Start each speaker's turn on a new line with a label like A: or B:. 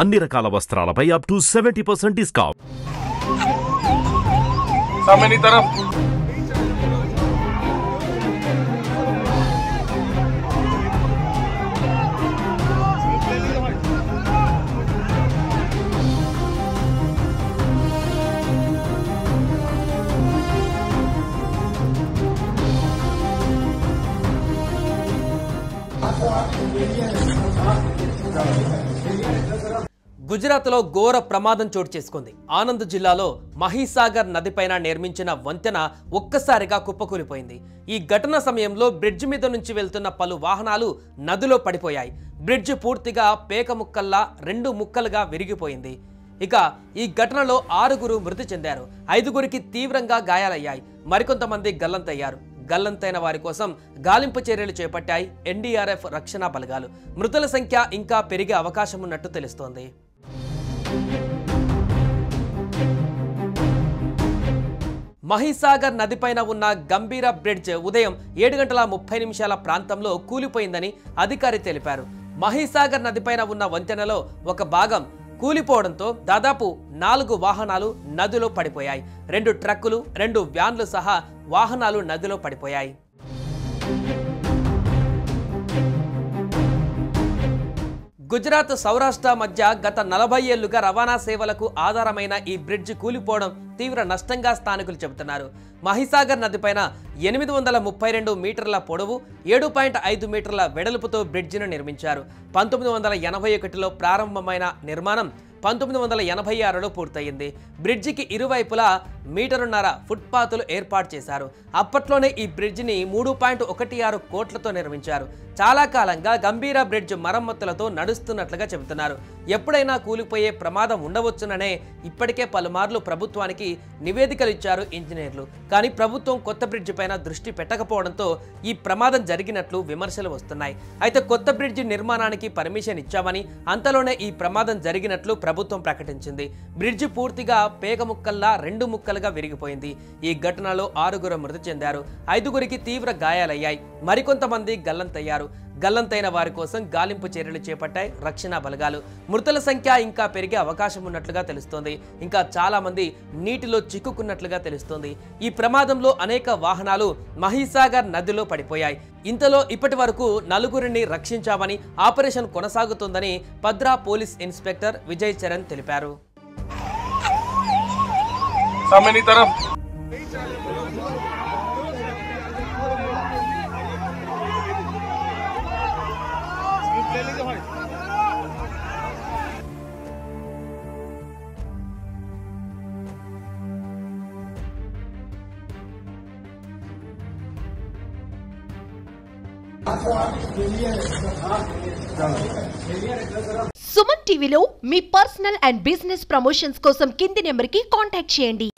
A: అన్ని రకాల వస్త్రాలపై up to 70% discount.
B: सामने तरफ
C: గుజరాత్లో ఘోర ప్రమాదం చోటు చేసుకుంది. ఆనంద్ జిల్లాలో మహీసాగర్ నదిపైన నిర్మించిన వంతెన ఒక్కసారిగా కుప్పకూలిపోయింది. ఈ ఘటన సమయంలో బ్రిడ్జ్ మీద నుంచి వెళ్తున్న పలు వాహనాలు నదిలో పడిపోయాయి. బ్రిడ్జ్ పూర్తిగా పేక ముక్కల్లా 2 ముక్కలుగా విరిగిపోయింది. ఇక ఈ ఘటనలో 6 మృతి చెందారు. 5 తీవ్రంగా గాయాలయ్యాయి. మరికొంతమంది గల్లంతయ్యారు. గల్లంతైన వారి కోసం గాలింపు చర్యలు చేపట్టాయి ఎన్డీఆర్ఎఫ్ రక్షణ బలగాలు. మృతుల సంఖ్య ఇంకా పెరిగే అవకాశం ఉన్నట్టు తెలుస్తోంది. మహీసాగర్ నదిపైన ఉన్న గంభీర బ్రిడ్జ్ ఉదయం 7:30 ప్రాంతంలో కూలిపోయిందని అధికారి తెలిపారు. మహీసాగర్ నదిపైన ఉన్న వంతెనలో ఒక భాగం కూలిపోవడంతో దాదాపు 4 వాహనాలు నదిలో పడిపోయాయి. 2 ట్రక్కులు 2 వ్యాన్లు సహా వాహనాలు నదిలో పడిపోయాయి. గుజరాత్ సౌరాష్ట్ర మధ్య గత 40 ఏళ్లుగా రవాణా సేవలకు ఆధారమైన ఈ బ్రిడ్జ్ కూలిపోవడం తీవ్ర నష్టంగా స్థానికులు చెబుతున్నారు. మహీసాగర్ నదిపైన 832 మీటర్ల పొడవు 7.5 మీటర్ల వెడల్పుతో బ్రిడ్జిను నిర్మించారు. 1981లో ప్రారంభమైన నిర్మాణం 1986లో పూర్తయింది. బ్రిడ్జికి ఇరువైపులా 1.5 మీటర్ల ఫుట్పాత్లు ఏర్పాటు చేశారు. అప్పట్లోనే ఈ బ్రిడ్జిని 3.16 కోట్లతో నిర్మించారు. చాలా కాలంగా గంభీర బ్రిడ్జ్ మరమ్మతులతో నడుస్తున్నట్లుగా చెబుతున్నారు. ఎప్పుడైనా కూలిపోయే ప్రమాదం ఉండవచ్చుననే ఇప్పటికే పలుమార్లు ప్రభుత్వానికి నివేదికలు ఇచ్చారు ఇంజనీర్లు. కానీ ప్రభుత్వం కొత్త బ్రిడ్జి పైన దృష్టి పెట్టకపోవడంతో ఈ ప్రమాదం జరిగినట్లు విమర్శలు వస్తున్నాయి. అయితే కొత్త బ్రిడ్జి నిర్మాణానికి పర్మిషన్ ఇచ్చామని, అంతలోనే ఈ ప్రమాదం జరిగినట్లు ప్రభుత్వం ప్రకటించింది. బ్రిడ్జి పూర్తిగా పేక ముక్కల్లా 2 ముక్కలుగా విరిగిపోయింది. ఈ ఘటనలో 6 మృతి చెందారు. 5 తీవ్ర గాయాలయ్యాయి. మరికొంతమంది గల్లంతయ్యారు. గల్లంతైన వారి కోసం గాలింపు చర్యలు చేపట్టాయి రక్షణ బలగాలు. మృతుల సంఖ్య ఇంకా పెరిగే అవకాశం ఉన్నట్లుగా తెలుస్తోంది. ఇంకా చాలా మంది నీటిలో చిక్కుకున్నట్లుగా తెలుస్తోంది. ఈ ప్రమాదంలో అనేక వాహనాలు మహీసాగర్ నదిలో పడిపోయాయి. ఇంతలో ఇప్పటి వరకు 4 రక్షించామని, ఆపరేషన్ కొనసాగుతోందని పద్రా పోలీస్ ఇన్స్పెక్టర్ విజయ్ చరణ్ తెలిపారు.
B: सामने तरफ
D: సుమన్ టీవీలో మీ పర్సనల్ అండ్ బిజినెస్ ప్రమోషన్స్ కోసం కింది నెంబర్కి కాంటాక్ట్ చేయండి.